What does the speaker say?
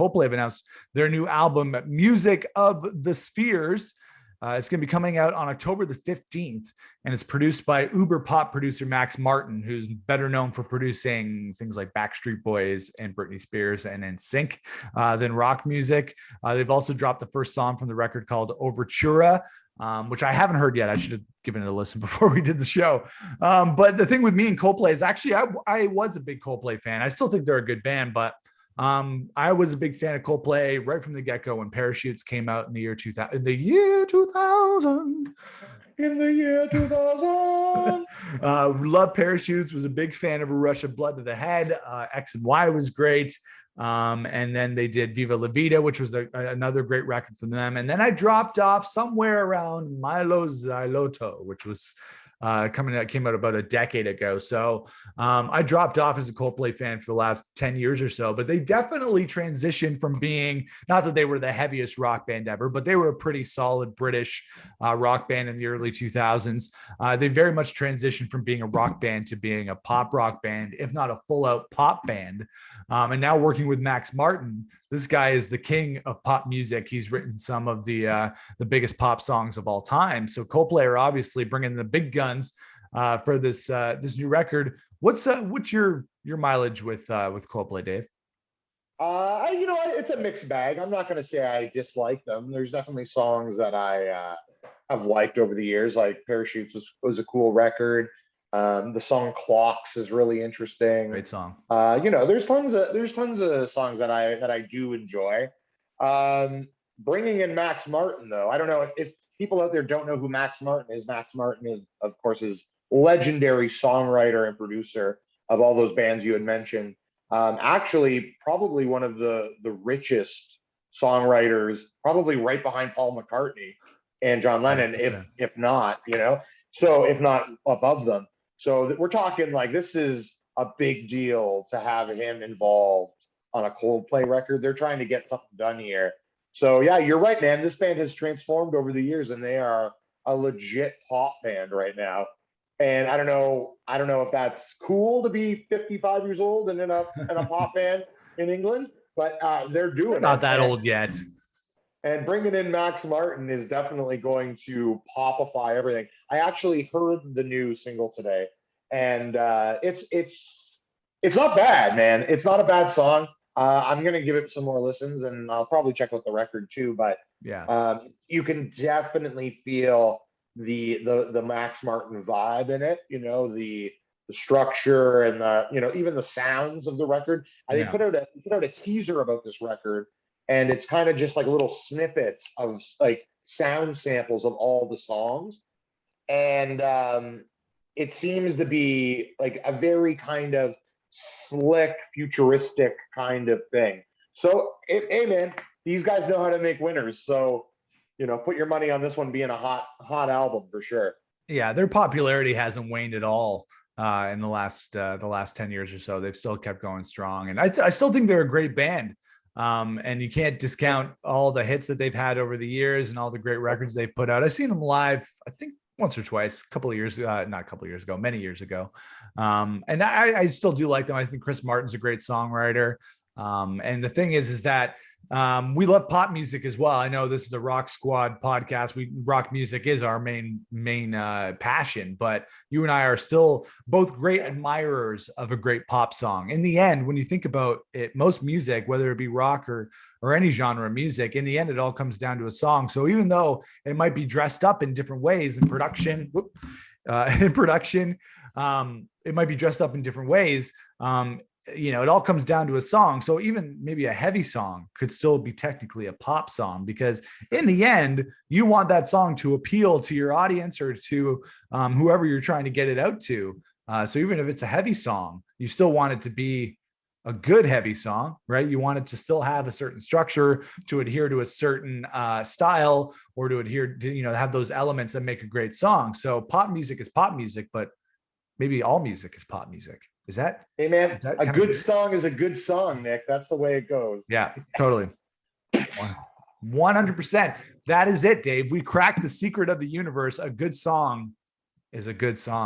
Coldplay have announced their new album, Music of the Spheres. It's going to be coming out on October the 15th, and it's produced by uber pop producer Max Martin, who's better known for producing things like Backstreet Boys and Britney Spears and NSYNC than rock music. They've also dropped the first song from the record called Overtura, which I haven't heard yet. I should have given it a listen before we did the show. But the thing with me and Coldplay is actually I was a big Coldplay fan. I still think they're a good band, but I was a big fan of Coldplay right from the get-go when Parachutes came out in the year 2000. In the year 2000. Love Parachutes, was a big fan of A Rush of Blood to the Head. X and Y was great. And then they did Viva La Vida, which was another great record from them. And then I dropped off somewhere around Milo Xyloto, which was came out about a decade ago. So I dropped off as a Coldplay fan for the last 10 years or so, but they definitely transitioned from being, not that they were the heaviest rock band ever, but they were a pretty solid British rock band in the early 2000s. They very much transitioned from being a rock band to being a pop rock band, if not a full out pop band. And now working with Max Martin, this guy is the king of pop music. He's written some of the biggest pop songs of all time. So Coldplay are obviously bringing the big guns for this new record. What's your mileage with Coldplay, Dave? It's a mixed bag. I'm not going to say I dislike them. There's definitely songs that I have liked over the years. Like Parachutes was a cool record. The song Clocks is really interesting. Great song. There's tons of songs that I do enjoy. Bringing in Max Martin, though, I don't know if people out there don't know who Max Martin is. Max Martin is, of course, is legendary songwriter and producer of all those bands you had mentioned. Actually, probably one of the richest songwriters, probably right behind Paul McCartney and John Lennon, if not, so if not above them. So we're talking like this is a big deal to have him involved on a Coldplay record. They're trying to get something done here. So yeah, you're right, man. This band has transformed over the years, and they are a legit pop band right now. And I don't know if that's cool to be 55 years old and in a pop band in England, but they're doing it. Not that old yet. And bringing in Max Martin is definitely going to popify everything. I actually heard the new single today, and it's not bad, man. It's not a bad song. I'm gonna give it some more listens, and I'll probably check out the record too. But yeah, you can definitely feel the Max Martin vibe in it. The structure and even the sounds of the record. They put out a teaser about this record. And it's kind of just like little snippets of like sound samples of all the songs. And it seems to be like a very kind of slick, futuristic kind of thing. So, hey man, these guys know how to make winners. So, put your money on this one being a hot album for sure. Yeah, their popularity hasn't waned at all in the last 10 years or so. They've still kept going strong. And I still think they're a great band. And you can't discount all the hits that they've had over the years and all the great records they've put out. I've seen them live, I think once or twice, many years ago. And I still do like them. I think Chris Martin's a great songwriter. And the thing is that we love pop music as well. I know this is a Rock Squad podcast. Rock music is our main passion, but you and I are still both great admirers of a great pop song. In the end, when you think about it, most music, whether it be rock or any genre of music, in the end, it all comes down to a song. So even though it might be dressed up in different ways in production, it might be dressed up in different ways. It all comes down to a song. So even maybe a heavy song could still be technically a pop song, because in the end, you want that song to appeal to your audience or to whoever you're trying to get it out to. So even if it's a heavy song, you still want it to be a good heavy song, right? You want it to still have a certain structure, to adhere to a certain style, or to adhere to, have those elements that make a great song. So pop music is pop music, but maybe all music is pop music. Is that? Hey man, a good song is a good song, Nick. That's the way it goes. Yeah, totally. 100%. That is it, Dave. We cracked the secret of the universe. A good song is a good song.